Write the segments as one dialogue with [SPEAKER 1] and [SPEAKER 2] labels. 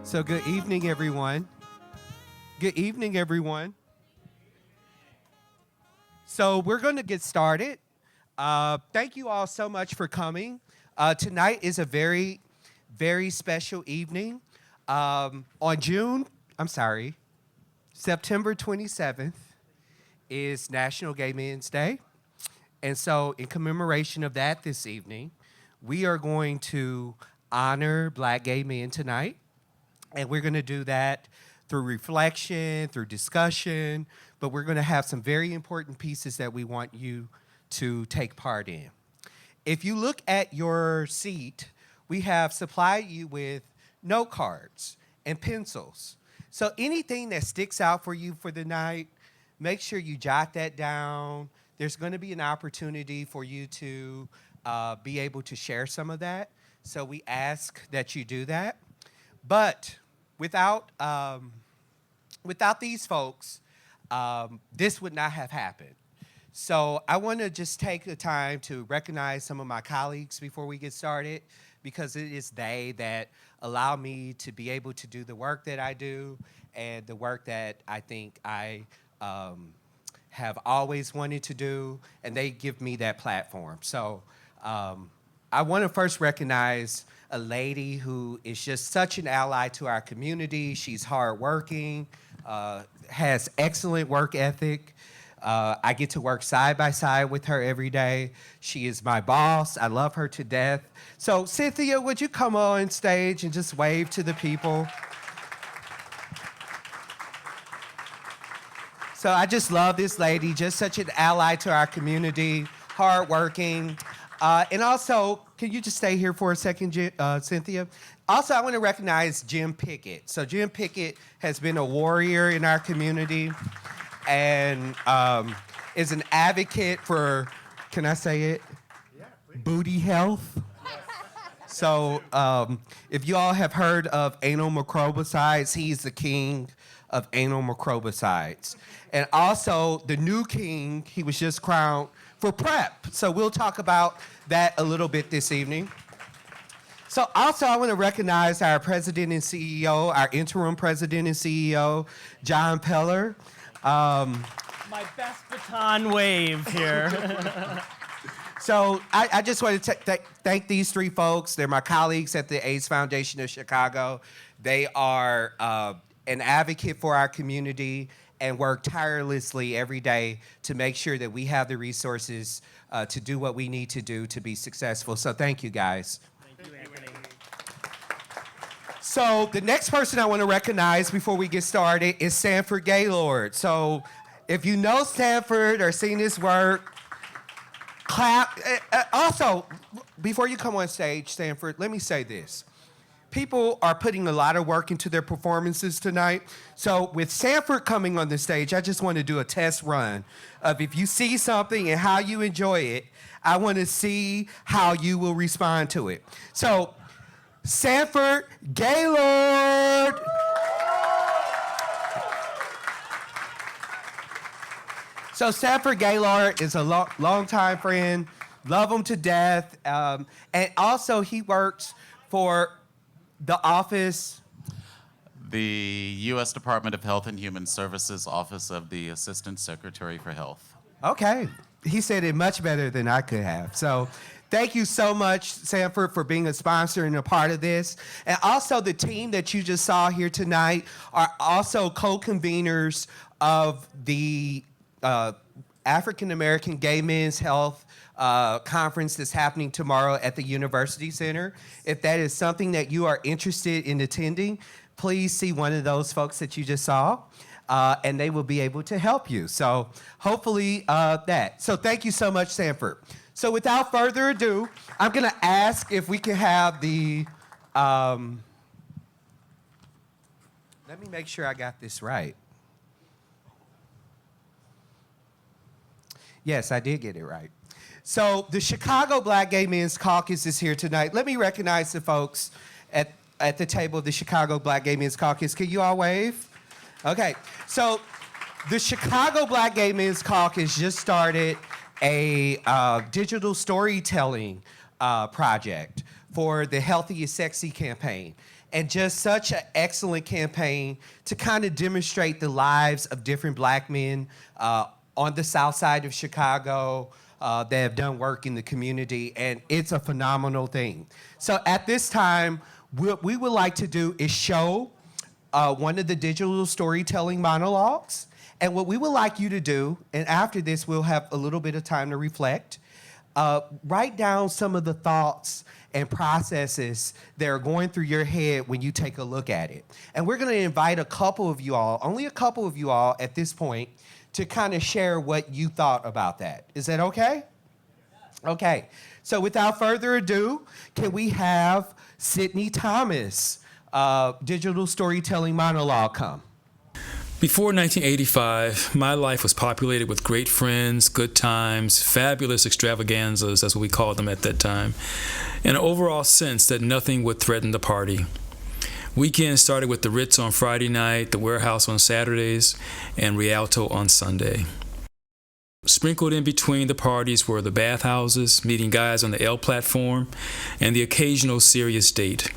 [SPEAKER 1] So good evening, everyone. Good evening, everyone. So we're going to get started. Thank you all so much for coming. Tonight is a very, very special evening. On September 27th is National Gay Men's Day. And so in commemoration of that this evening, we are going to honor Black gay men tonight. And we're going to do that through reflection, through discussion, but we're going to have some very important pieces that we want you to take part in. If you look at your seat, we have supplied you with note cards and pencils. So anything that sticks out for you for the night, make sure you jot that down. There's going to be an opportunity for you to be able to share some of that. So we ask that you do that. But without these folks, this would not have happened. So I want to just take the time to recognize some of my colleagues before we get started, because it is they that allow me to be able to do the work that I do and the work that I think I have always wanted to do, and they give me that platform. So I want to first recognize a lady who is just such an ally to our community. She's hardworking, has excellent work ethic. I get to work side by side with her every day. She is my boss. I love her to death. So Cynthia, would you come on stage and just wave to the people? So I just love this lady, just such an ally to our community, hardworking. And also, can you just stay here for a second, Cynthia? Also, I want to recognize Jim Pickett. So Jim Pickett has been a warrior in our community and is an advocate for, can I say it? Yeah, please. Booty health. Yes. So if you all have heard of anal microbicides, he's the king of anal microbicides. And also the new king, he was just crowned for PrEP. So we'll talk about that a little bit this evening. So also I want to recognize our president and CEO, our interim president and CEO, John Peller.
[SPEAKER 2] My best baton wave here.
[SPEAKER 1] So I just want to thank these three folks. They're my colleagues at the AIDS Foundation of Chicago. They are an advocate for our community and work tirelessly every day to make sure that we have the resources to do what we need to do to be successful. So thank you, guys.
[SPEAKER 2] Thank you, Anthony.
[SPEAKER 1] So the next person I want to recognize before we get started is Sanford Gaylord. So if you know Sanford or seen his work, clap. Also, before you come on stage, Sanford, let me say this. People are putting a lot of work into their performances tonight. So with Sanford coming on the stage, I just want to do a test run of if you see something and how you enjoy it, I want to see how you will respond to it. So Sanford Gaylord. So Sanford Gaylord is a long-time friend, love him to death. And also he works for the office.
[SPEAKER 3] The U.S. Department of Health and Human Services Office of the Assistant Secretary for Health.
[SPEAKER 1] Okay. He said it much better than I could have. So thank you so much, Sanford, for being a sponsor and a part of this. And also the team that you just saw here tonight are also co-conveners of the African American Gay Men's Health conference that's happening tomorrow at the University Center. If that is something that you are interested in attending, please see one of those folks that you just saw, and they will be able to help you. So hopefully that. So thank you so much, Sanford. So without further ado, I'm going to ask if we can have the, let me make sure I got this right. Yes, I did get it right. So the Chicago Black Gay Men's Caucus is here tonight. Let me recognize the folks at the table of the Chicago Black Gay Men's Caucus. Can you all wave? Okay, so the Chicago Black Gay Men's Caucus just started a digital storytelling project for the Healthy is Sexy campaign. And just such an excellent campaign to kind of demonstrate the lives of different black men on the south side of Chicago that have done work in the community. And it's a phenomenal thing. So at this time, what we would like to do is show one of the digital storytelling monologues. And what we would like you to do, and after this, we'll have a little bit of time to reflect, write down some of the thoughts and processes that are going through your head when you take a look at it. And we're gonna invite a couple of you all, only a couple of you all at this point, to kind of share what you thought about that. Is that okay? Okay, so without further ado, can we have Sydney Thomas, digital storytelling monologue come?
[SPEAKER 4] Before 1985, my life was populated with great friends, good times, fabulous extravaganzas, that's what we called them at that time, and an overall sense that nothing would threaten the party. Weekends started with the Ritz on Friday night, the Warehouse on Saturdays, and Rialto on Sunday. Sprinkled in between the parties were the bathhouses, meeting guys on the L platform, and the occasional serious date.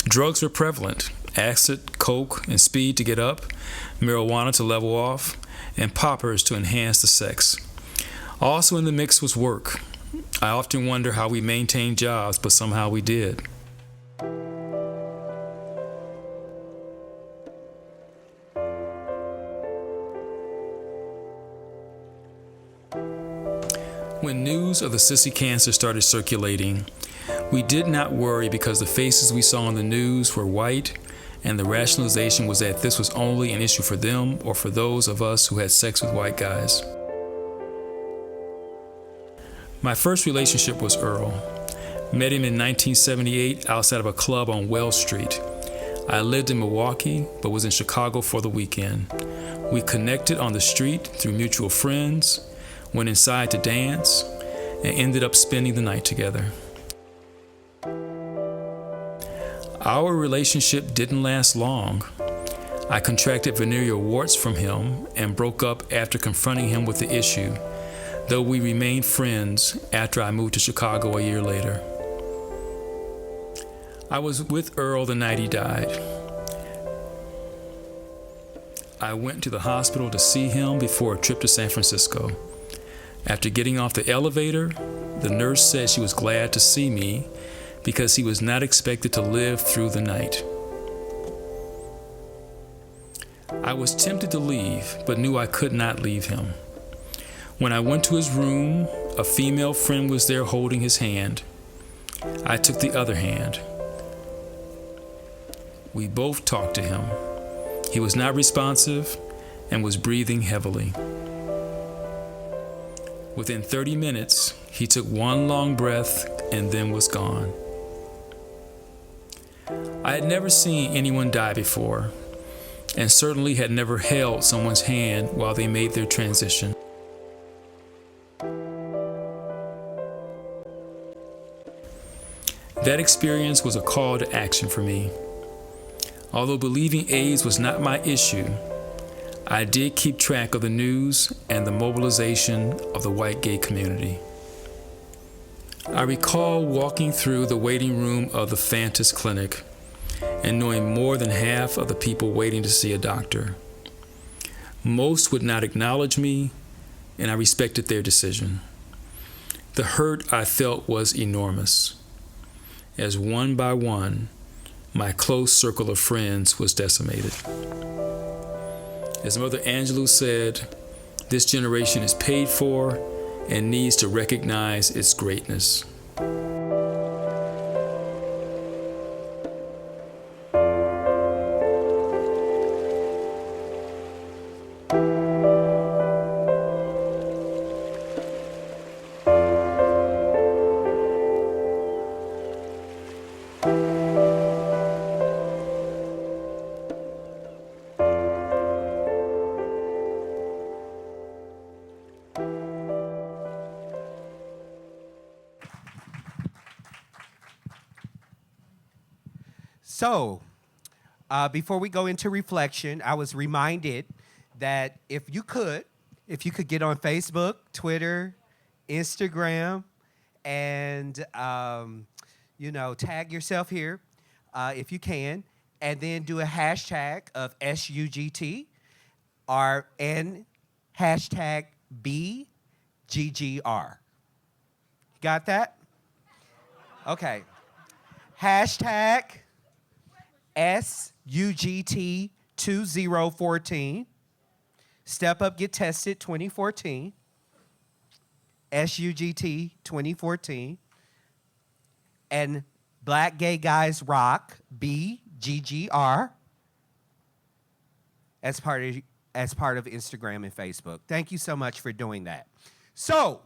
[SPEAKER 4] Drugs were prevalent: acid, coke, and speed to get up, marijuana to level off, and poppers to enhance the sex. Also in the mix was work. I often wonder how we maintained jobs, but somehow we did. When news of the sissy cancer started circulating, we did not worry because the faces we saw on the news were white, and the rationalization was that this was only an issue for them or for those of us who had sex with white guys. My first relationship was Earl. Met him in 1978 outside of a club on Wells Street. I lived in Milwaukee, but was in Chicago for the weekend. We connected on the street through mutual friends, went inside to dance, and ended up spending the night together. Our relationship didn't last long. I contracted venereal warts from him and broke up after confronting him with the issue, though we remained friends after I moved to Chicago a year later. I was with Earl the night he died. I went to the hospital to see him before a trip to San Francisco. After getting off the elevator, the nurse said she was glad to see me because he was not expected to live through the night. I was tempted to leave, but knew I could not leave him. When I went to his room, a female friend was there holding his hand. I took the other hand. We both talked to him. He was not responsive and was breathing heavily. Within 30 minutes, he took one long breath and then was gone. I had never seen anyone die before, and certainly had never held someone's hand while they made their transition. That experience was a call to action for me. Although believing AIDS was not my issue, I did keep track of the news and the mobilization of the white gay community. I recall walking through the waiting room of the Fantas Clinic and knowing more than half of the people waiting to see a doctor. Most would not acknowledge me, and I respected their decision. The hurt I felt was enormous, as one by one, my close circle of friends was decimated. As Mother Angelou said, this generation is paid for and needs to recognize its greatness.
[SPEAKER 1] So, before we go into reflection, I was reminded that if you could get on Facebook, Twitter, Instagram, and tag yourself here if you can, and then do a hashtag of SUGT and hashtag BGGR. Got that? Okay. Hashtag SUGT 2014. Step Up Get Tested 2014. SUGT 2014. And Black Gay Guys Rock BGGR as part of Instagram and Facebook. Thank you so much for doing that. So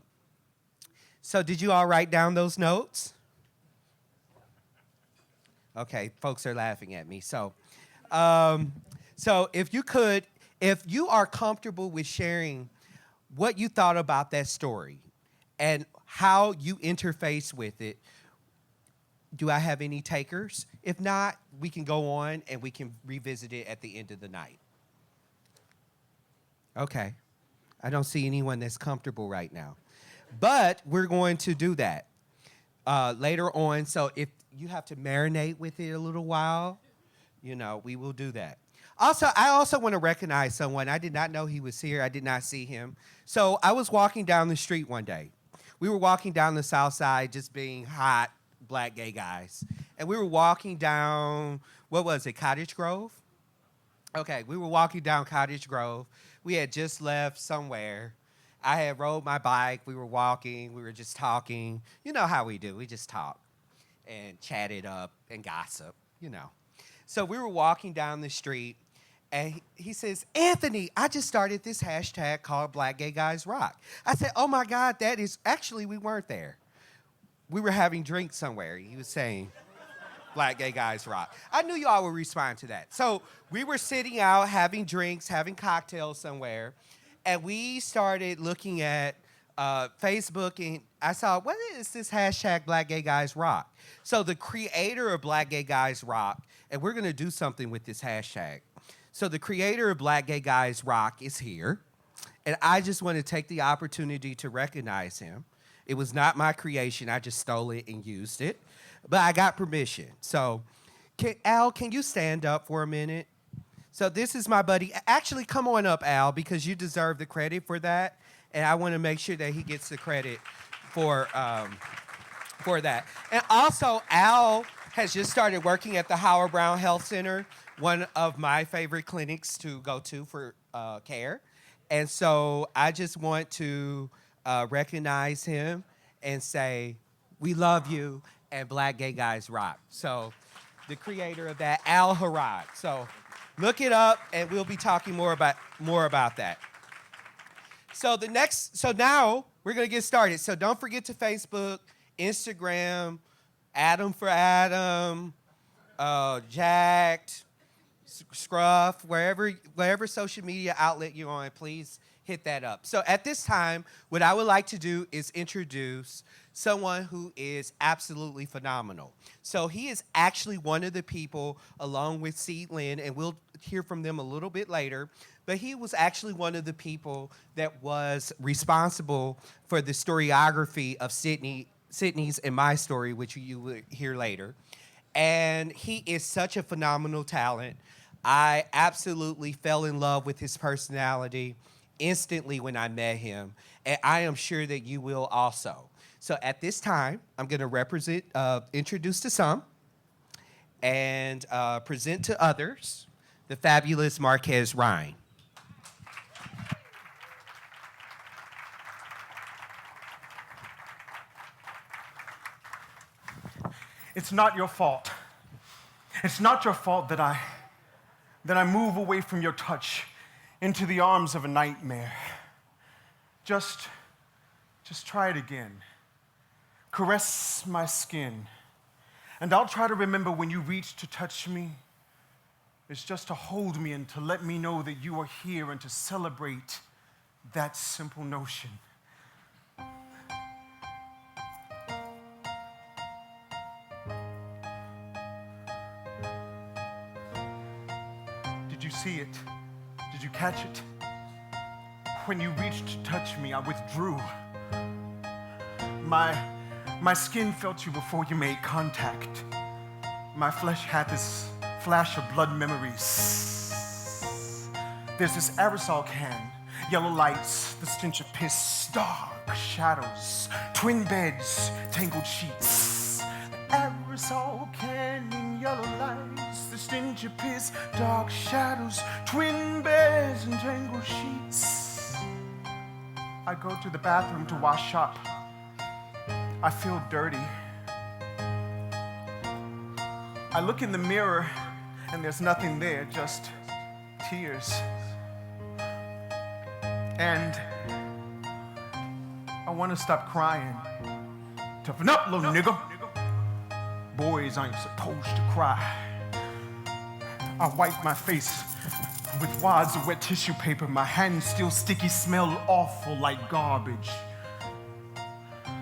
[SPEAKER 1] did you all write down those notes? Okay, folks are laughing at me. So if you are comfortable with sharing what you thought about that story and how you interface with it, do I have any takers? If not, we can go on and we can revisit it at the end of the night. Okay. I don't see anyone that's comfortable right now. But we're going to do that later on. So if you have to marinate with it a little while, we will do that. Also, I also want to recognize someone. I did not know he was here. I did not see him. So I was walking down the street one day. We were walking down the south side just being hot Black gay guys. And we were walking down, what was it, Cottage Grove? Okay, we were walking down Cottage Grove. We had just left somewhere. I had rode my bike. We were walking. We were just talking. You know how we do. We just talk and chat it up and gossip, So we were walking down the street, and he says, Anthony, I just started this hashtag called Black Gay Guys Rock. I said, oh, my God, that is – actually, we weren't there. We were having drinks somewhere. He was saying, Black Gay Guys Rock. I knew y'all would respond to that. So we were sitting out having drinks, having cocktails somewhere, and we started looking at Facebook, and I saw, what is this hashtag Black Gay Guys Rock? So the creator of Black Gay Guys Rock, and we're going to do something with this hashtag. So the creator of Black Gay Guys Rock is here, and I just want to take the opportunity to recognize him. It was not my creation. I just stole it and used it. But I got permission. So, Al, can you stand up for a minute? So this is my buddy. Actually, come on up, Al, because you deserve the credit for that. And I want to make sure that he gets the credit for that. And also, Al has just started working at the Howard Brown Health Center, one of my favorite clinics to go to for care. And so I just want to recognize him and say, we love you, and Black Gay Guys Rock. So the creator of that, Al Harad. So look it up, and we'll be talking more about that. So now we're going to get started. So don't forget to Facebook, Instagram, Adam for Adam, Jacked, Scruff, wherever social media outlet you're on, please hit that up. So at this time, what I would like to do is introduce someone who is absolutely phenomenal. So he is actually one of the people, along with Seed Lynn, and we'll hear from them a little bit later, but he was actually one of the people that was responsible for the historiography of Sydney's and my story, which you will hear later. And he is such a phenomenal talent. I absolutely fell in love with his personality instantly when I met him, and I am sure that you will also. So at this time, I'm going to introduce to some and present to others the fabulous Marquez Rhine.
[SPEAKER 5] It's not your fault. It's not your fault that I move away from your touch into the arms of a nightmare. Just try it again. Caress my skin, and I'll try to remember when you reach to touch me. It's just to hold me and to let me know that you are here and to celebrate that simple notion. Did you see it? Did you catch it? When you reached to touch me, I withdrew. My skin felt you before you made contact. My flesh had this flash of blood memories. There's this aerosol can, yellow lights, the stench of piss, dark shadows, twin beds, tangled sheets. The aerosol can in yellow lights, the stench of piss, dark shadows, twin beds, and tangled sheets. I go to the bathroom to wash up. I feel dirty. I look in the mirror and there's nothing there, just tears. And I want to stop crying. Toughen up, little nigga. Boys ain't supposed to cry. I wipe my face with wads of wet tissue paper. My hands still sticky, smell awful like garbage.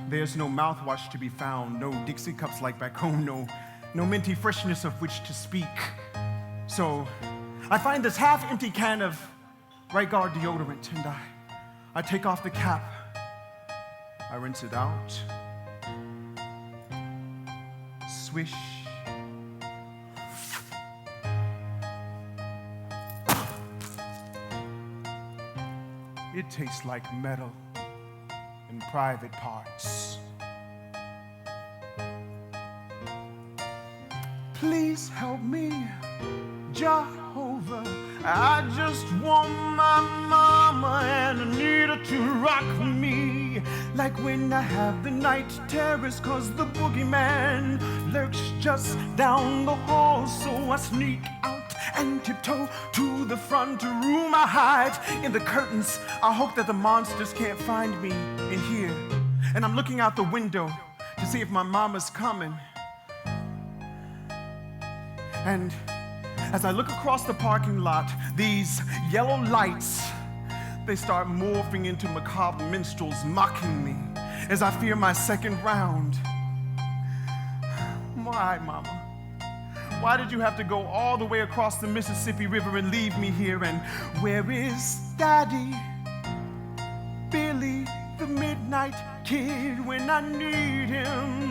[SPEAKER 5] There's no mouthwash to be found, no Dixie cups like back home, no minty freshness of which to speak. So I find this half-empty can of Right Guard deodorant, and I take off the cap. I rinse it out. Swish. It tastes like metal in private parts. Please help me, Jehovah. I just want my mama and Anita to rock me. Like when I have the night terrors, cause the boogeyman lurks just down the hall. So I sneak out and tiptoe to the front room. I hide in the curtains. I hope that the monsters can't find me in here. And I'm looking out the window to see if my mama's coming. And as I look across the parking lot, these yellow lights, they start morphing into macabre minstrels mocking me as I fear my second round. Why, Mama? Why did you have to go all the way across the Mississippi River and leave me here? And where is Daddy? Billy, the midnight kid, when I need him?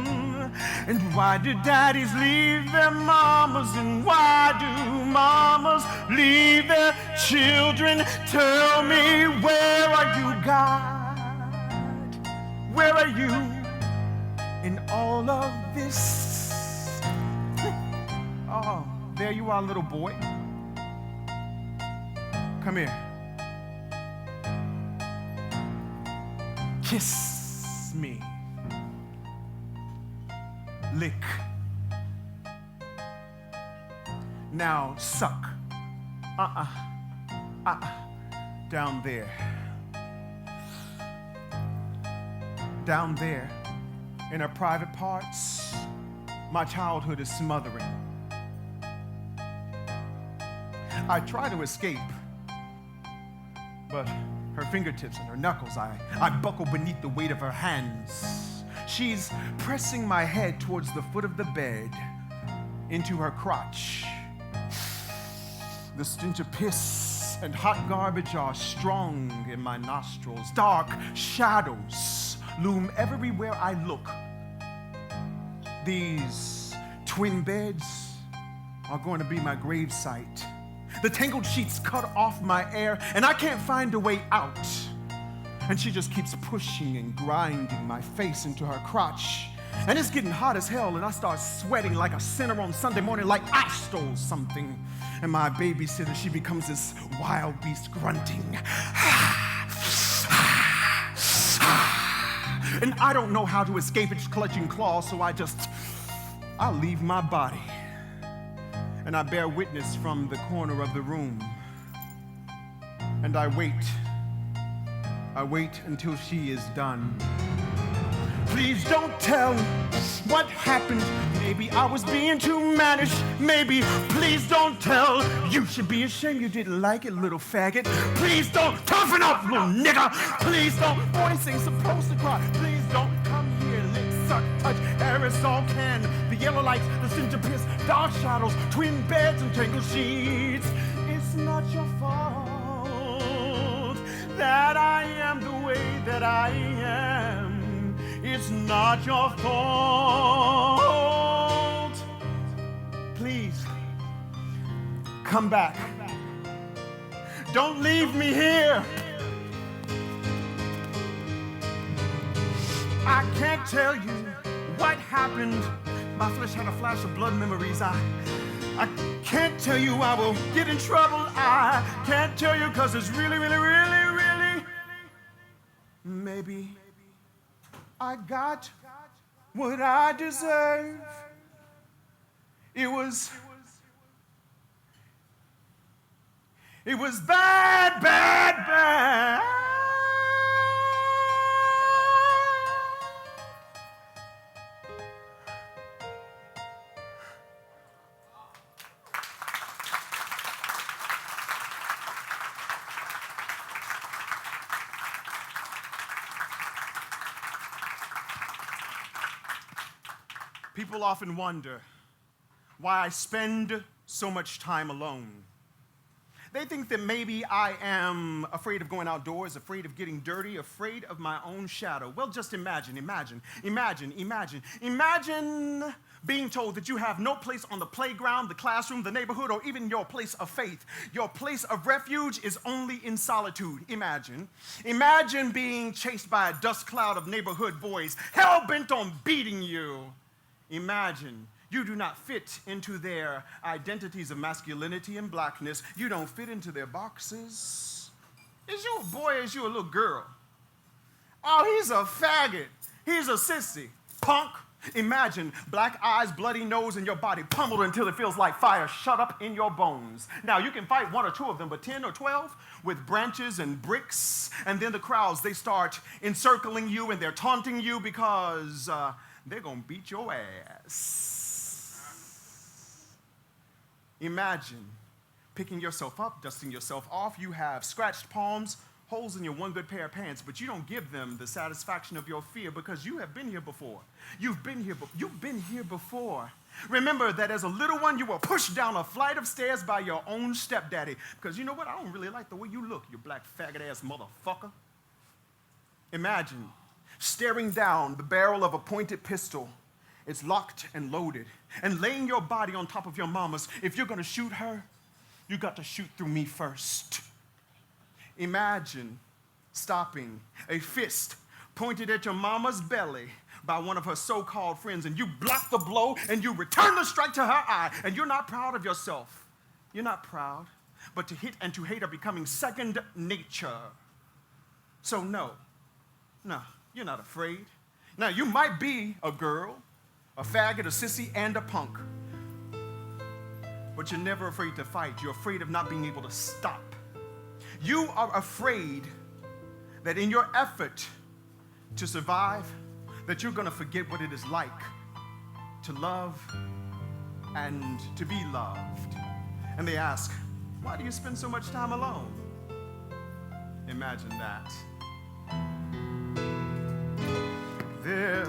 [SPEAKER 5] And why do daddies leave their mamas? And why do mamas leave their children? Tell me, where are you, God? Where are you in all of this? Oh, there you are, little boy. Come here. Kiss me. Lick. Now suck. Down there. Down there, in her private parts, my childhood is smothering. I try to escape, but her fingertips and her knuckles, I buckle beneath the weight of her hands. She's pressing my head towards the foot of the bed, into her crotch. The stench of piss and hot garbage are strong in my nostrils. Dark shadows loom everywhere I look. These twin beds are going to be my gravesite. The tangled sheets cut off my air, and I can't find a way out. And she just keeps pushing and grinding my face into her crotch. And it's getting hot as hell, and I start sweating like a sinner on Sunday morning, like I stole something. And my babysitter, she becomes this wild beast grunting. And I don't know how to escape its clutching claws, so I leave my body. And I bear witness from the corner of the room. And I wait. I wait until she is done. Please don't tell what happened. Maybe I was being too mannish. Maybe, please don't tell. You should be ashamed you didn't like it, little faggot. Please don't toughen up, little nigga. Please don't. Boys ain't supposed to cry. Please don't come here, lick, suck, touch, aerosol can. The yellow lights, the stench of piss, dark shadows, twin beds and tangled sheets. It's not your fault that I am the way that I am. It's It's not your fault. Please, come back. Don't leave me here. I can't tell you what happened. My flesh had a flash of blood memories. I can't tell you I will get in trouble. I can't tell you because it's really, maybe I got what I deserve. It was bad, bad, bad. People often wonder why I spend so much time alone. They think that maybe I am afraid of going outdoors, afraid of getting dirty, afraid of my own shadow. Well, just imagine being told that you have no place on the playground, the classroom, the neighborhood, or even your place of faith. Your place of refuge is only in solitude. Imagine being chased by a dust cloud of neighborhood boys, hell-bent on beating you. Imagine you do not fit into their identities of masculinity and blackness. You don't fit into their boxes. Is you a boy or is you a little girl? Oh, he's a faggot. He's a sissy. Punk. Imagine black eyes, bloody nose, and your body pummeled until it feels like fire shut up in your bones. Now, you can fight one or two of them, but 10 or 12 with branches and bricks, and then the crowds, they start encircling you and they're taunting you because they're going to beat your ass. Imagine picking yourself up, dusting yourself off. You have scratched palms, holes in your one good pair of pants, but you don't give them the satisfaction of your fear because you have been here before. You've been here before. Remember that as a little one, you were pushed down a flight of stairs by your own stepdaddy. Because you know what? I don't really like the way you look, you black faggot-ass motherfucker. Imagine staring down the barrel of a pointed pistol. It's locked and loaded, and laying your body on top of your mama's. If you're gonna shoot her, you got to shoot through me first. Imagine stopping a fist pointed at your mama's belly by one of her so-called friends, and you block the blow and you return the strike to her eye, and you're not proud of yourself. You're not proud, but to hit and to hate are becoming second nature. So no, you're not afraid. Now, you might be a girl, a faggot, a sissy, and a punk, but you're never afraid to fight. You're afraid of not being able to stop. You are afraid that in your effort to survive, that you're gonna forget what it is like to love and to be loved. And they ask, why do you spend so much time alone? Imagine that. There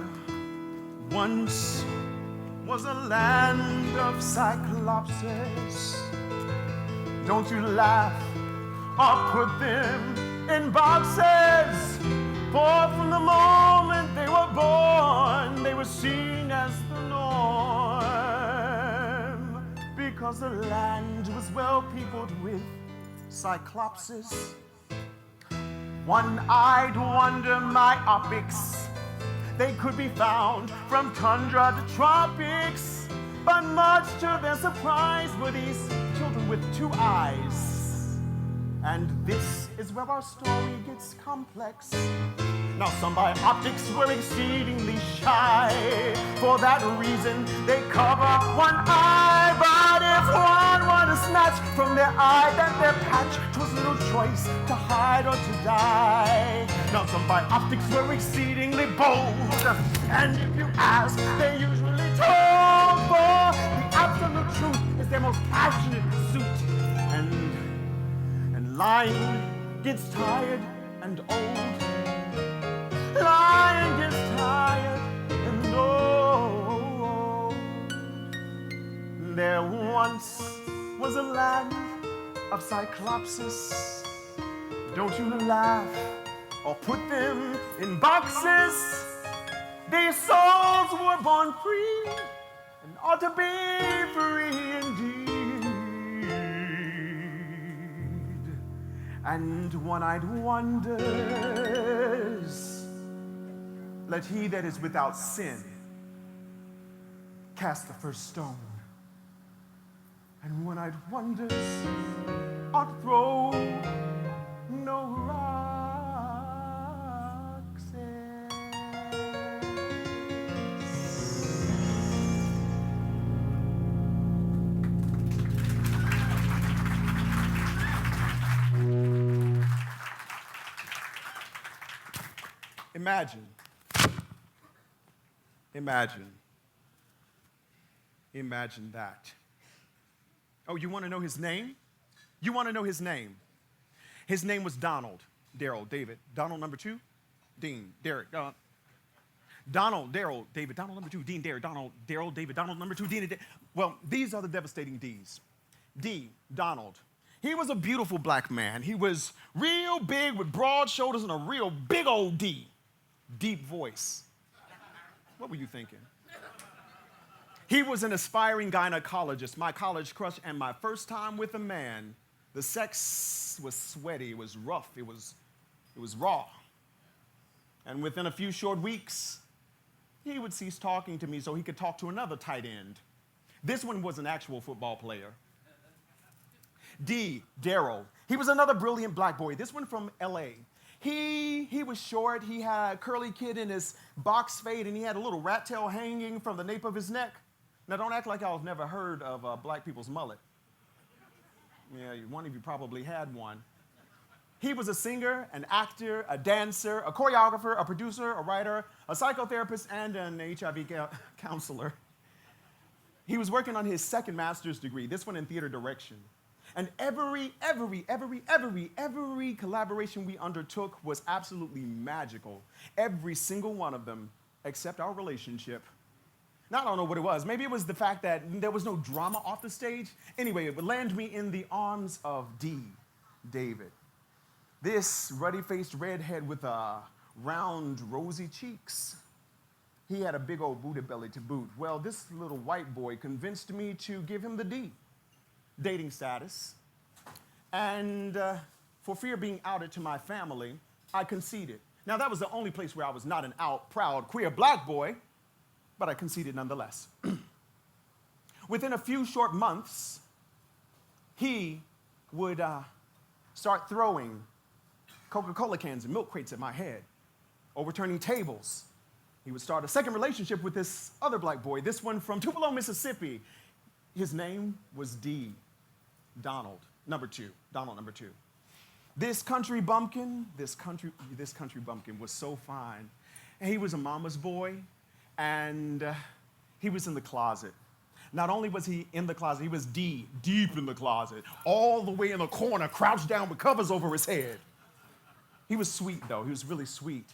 [SPEAKER 5] once was a land of cyclopses. Don't you laugh or put them in boxes. For from the moment they were born, they were seen as the norm. Because the land was well peopled with cyclopses. One-eyed wonder myopics. They could be found from tundra to tropics, but much to their surprise were these children with two eyes. And this is where our story gets complex. Now, some by optics were exceedingly shy. For that reason, they cover one eye. But if one were to snatch from their eye, then their patch 'twas little choice to hide or to die. Now, some by optics were exceedingly bold. And if you ask, they usually told. For the absolute truth is their most passionate pursuit. And lying gets tired and old. Lying gets tired and old. There once was a land of cyclopses. Don't you laugh or put them in boxes. These souls were born free and ought to be free indeed. And one-eyed wonders, let he that is without sin cast the first stone. And one-eyed wonders ought to throw no rocks. Imagine that. Oh, you want to know his name? You want to know his name? His name was Donald, Daryl, David. Donald number 2, Dean, Derek. Donald, Daryl, David. Donald number 2, Dean, Derek. Donald, Daryl, David. Donald number 2, Dean. Well, these are the devastating D's. D, Donald. He was a beautiful black man. He was real big with broad shoulders and a real big old D. Deep voice. What were you thinking? He was an aspiring gynecologist, my college crush, and my first time with a man. The sex was sweaty, it was rough, it was raw. And within a few short weeks, he would cease talking to me so he could talk to another tight end. This one was an actual football player. D, Daryl. He was another brilliant black boy, this one from LA. He was short, he had a curly kid in his box fade, and he had a little rat tail hanging from the nape of his neck. Now, don't act like I've never heard of black people's mullet. Yeah, one of you probably had one. He was a singer, an actor, a dancer, a choreographer, a producer, a writer, a psychotherapist, and an HIV counselor. He was working on his second master's degree, this one in theater direction. And every collaboration we undertook was absolutely magical. Every single one of them, except our relationship. Now, I don't know what it was. Maybe it was the fact that there was no drama off the stage. Anyway, it would land me in the arms of D, David. This ruddy-faced redhead with round, rosy cheeks. He had a big old booty belly to boot. Well, this little white boy convinced me to give him the D, dating status. And for fear of being outed to my family, I conceded. Now, that was the only place where I was not an out, proud, queer black boy, but I conceded nonetheless. Within a few short months, he would start throwing Coca-Cola cans and milk crates at my head, overturning tables. He would start a second relationship with this other black boy, this one from Tupelo, Mississippi. His name was D, Donald number 2. This country bumpkin was so fine. And he was a mama's boy, and he was in the closet. Not only was he in the closet, he was deep in the closet, all the way in the corner, crouched down with covers over his head. He was sweet, though. He was really sweet.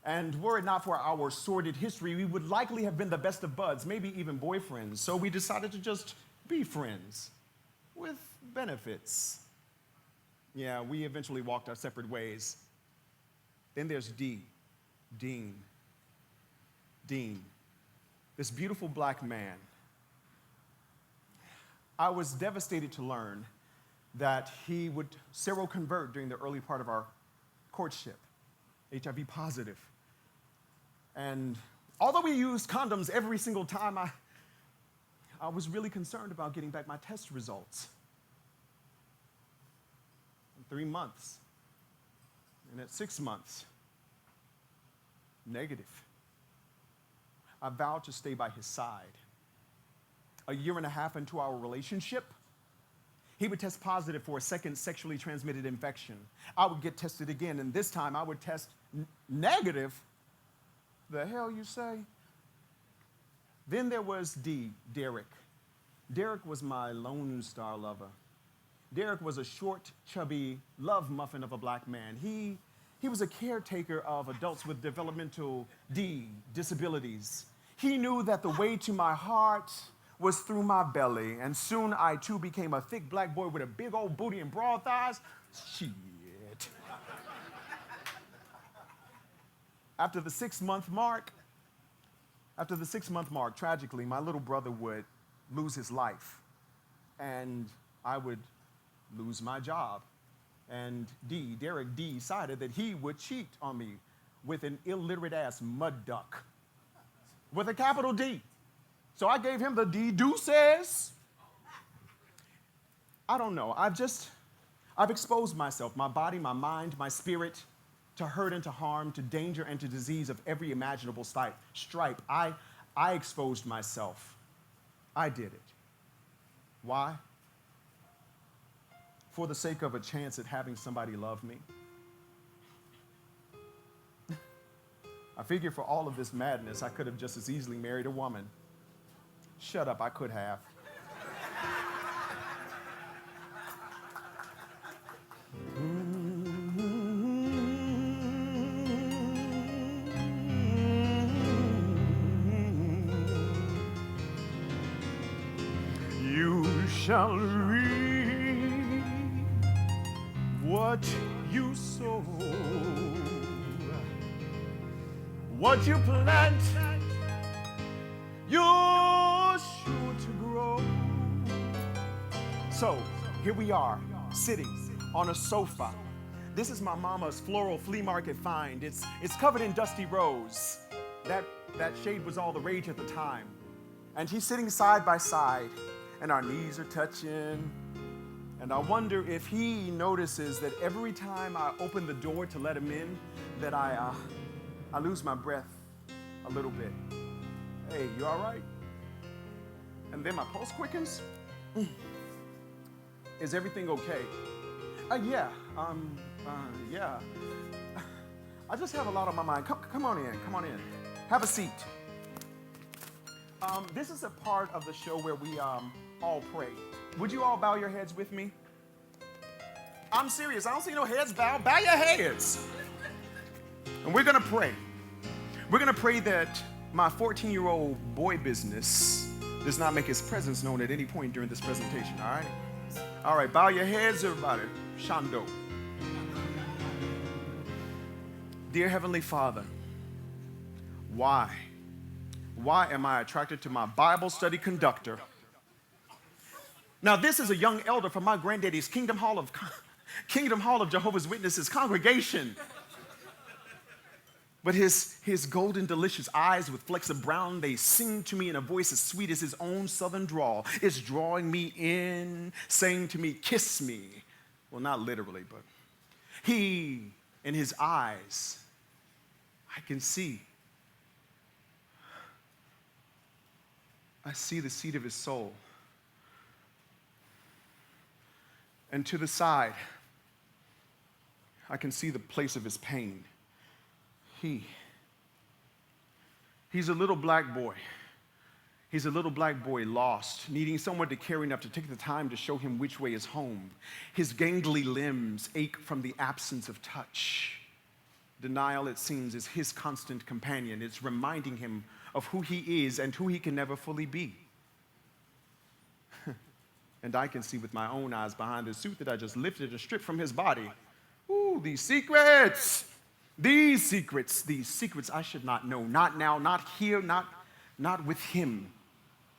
[SPEAKER 5] And were it not for our sordid history, we would likely have been the best of buds, maybe even boyfriends. So we decided to just be friends with benefits. Yeah, we eventually walked our separate ways. Then there's Dean, this beautiful black man. I was devastated to learn that he would seroconvert during the early part of our courtship, HIV positive. And although we used condoms every single time, I was really concerned about getting back my test results. In 3 months, and at 6 months, negative. I vowed to stay by his side. A year and a half into our relationship, he would test positive for a second sexually transmitted infection. I would get tested again, and this time I would test negative. The hell you say? Then there was Derek. Derek was my Lone Star lover. Derek was a short, chubby love muffin of a black man. He was a caretaker of adults with developmental disabilities. He knew that the way to my heart was through my belly, and soon I too became a thick black boy with a big old booty and broad thighs. Shit. After the 6-month mark, After the 6-month mark, tragically, my little brother would lose his life, and I would lose my job. And Derek D, decided that he would cheat on me with an illiterate-ass mud duck with a capital D. So I gave him the D deuces. I don't know. I've exposed myself, my body, my mind, my spirit, to hurt and to harm, to danger and to disease of every imaginable stripe. I exposed myself. I did it. Why? For the sake of a chance at having somebody love me. I figure for all of this madness, I could have just as easily married a woman. Shut up, I could have. You shall reap what you sow. What you plant, you're sure to grow. So, here we are, sitting on a sofa. This is my mama's floral flea market find. It's covered in dusty rose. That shade was all the rage at the time. And he's sitting side by side, and our knees are touching. And I wonder if he notices that every time I open the door to let him in, that I lose my breath a little bit. Hey, you all right? And then my pulse quickens. Is everything okay? Yeah. I just have a lot on my mind. Come on in. Have a seat. This is a part of the show where we all pray. Would you all bow your heads with me? I'm serious. I don't see no heads bowed. Bow your heads. And we're going to pray. We're going to pray that my 14-year-old boy business does not make his presence known at any point during this presentation, all right? All right, bow your heads, everybody. Shando. Dear Heavenly Father, why am I attracted to my Bible study conductor? Now, this is a young elder from my granddaddy's Kingdom Hall of Jehovah's Witnesses congregation. But his golden, delicious eyes with flecks of brown, they sing to me in a voice as sweet as his own southern drawl. It's drawing me in, saying to me, kiss me. Well, not literally, but in his eyes, I can see. I see the seat of his soul. And to the side, I can see the place of his pain. He's a little black boy. He's a little black boy lost, needing someone to care enough to take the time to show him which way is home. His gangly limbs ache from the absence of touch. Denial, it seems, is his constant companion. It's reminding him of who he is and who he can never fully be. And I can see with my own eyes behind the suit that I just lifted and stripped from his body. Ooh, these secrets. These secrets I should not know. Not now, not here, not with him.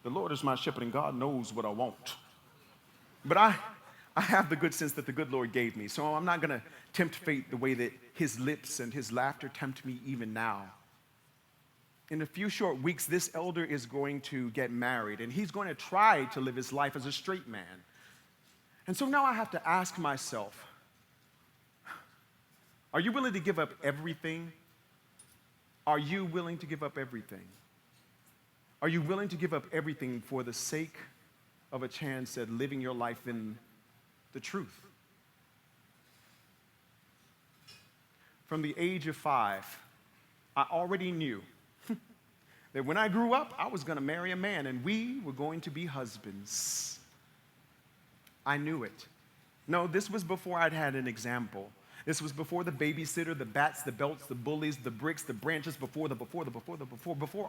[SPEAKER 5] The Lord is my shepherd and God knows what I want. But I have the good sense that the good Lord gave me. So I'm not going to tempt fate the way that his lips and his laughter tempt me even now. In a few short weeks, this elder is going to get married, and he's going to try to live his life as a straight man. And so now I have to ask myself, are you willing to give up everything? Are you willing to give up everything? Are you willing to give up everything for the sake of a chance at living your life in the truth? From the age of 5, I already knew that when I grew up, I was going to marry a man and we were going to be husbands. I knew it. No, this was before I'd had an example. This was before the babysitter, the bats, the belts, the bullies, the bricks, the branches, before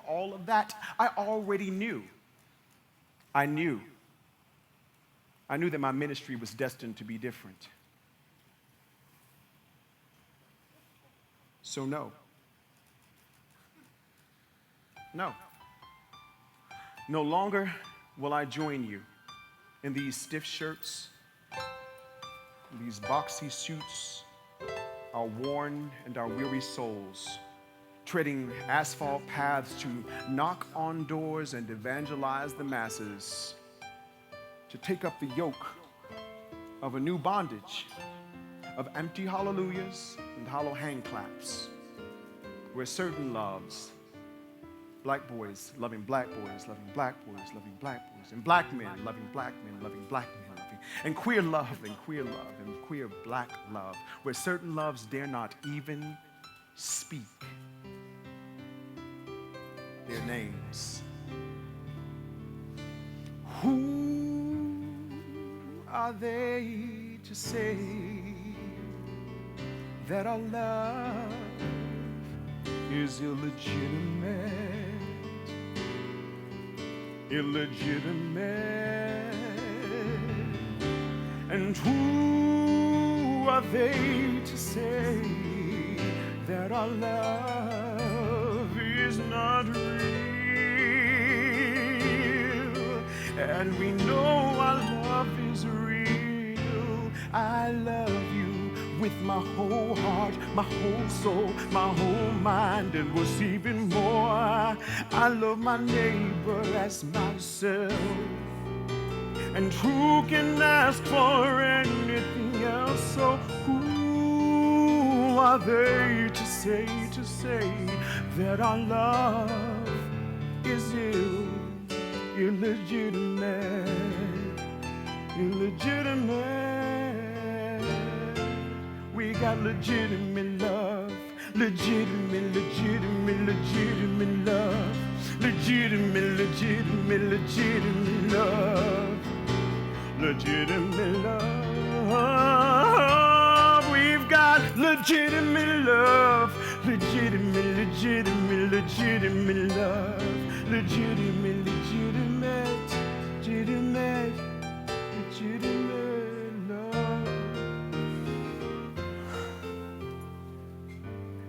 [SPEAKER 5] all of that, I already knew. I knew that my ministry was destined to be different. So no. No longer will I join you in these stiff shirts, these boxy suits, our worn and our weary souls, treading asphalt paths to knock on doors and evangelize the masses, to take up the yoke of a new bondage of empty hallelujahs and hollow hand claps, where certain loves, black boys loving black boys, loving black boys, loving black boys, and black men loving black men, loving black men, loving, and queer love and queer love and queer black love, where certain loves dare not even speak their names. Who are they to say that our love is illegitimate? Illegitimate. And who are they to say that our love is not real? And we know our love is real. I love you with my whole heart, my whole soul, my whole mind, and what's even more, I love my neighbor as myself. And who can ask for anything else? So who are they to say that our love is illegitimate? Illegitimate. We got legitimate love, legitimate love, legitimate love, legitimate love. We've got legitimate love, legitimate love, legitimate love.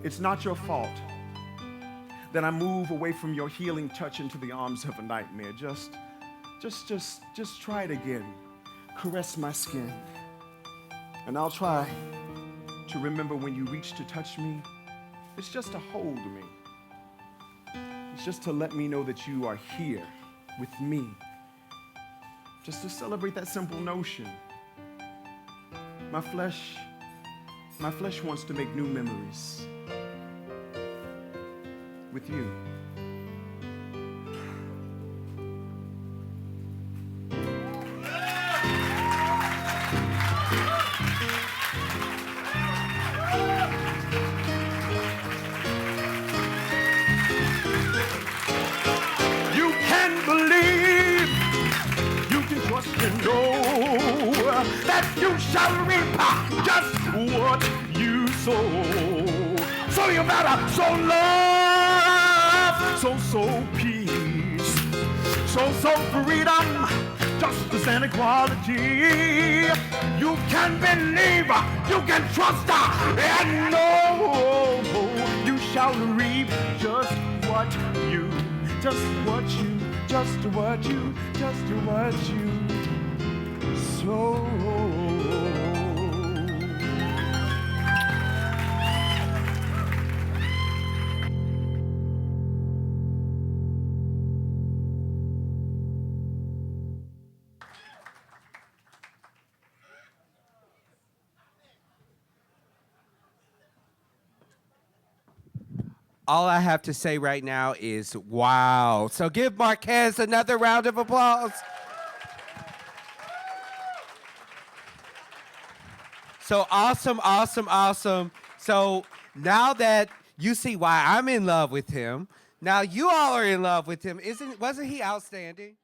[SPEAKER 5] It's not your fault that I move away from your healing touch into the arms of a nightmare. Just try it again. Caress my skin. And I'll try to remember when you reach to touch me. It's just to hold me. It's just to let me know that you are here with me. Just to celebrate that simple notion. My flesh wants to make new memories with you. You can believe, you can trust and know that you shall reap just what you sow. So you better sow love, sow peace, sow freedom, justice and equality. You can believe, you can trust, and know you shall reap just what you sow.
[SPEAKER 1] All I have to say right now is wow. So give Marquez another round of applause. So awesome. So now that you see why I'm in love with him, now you all are in love with him. Wasn't he outstanding?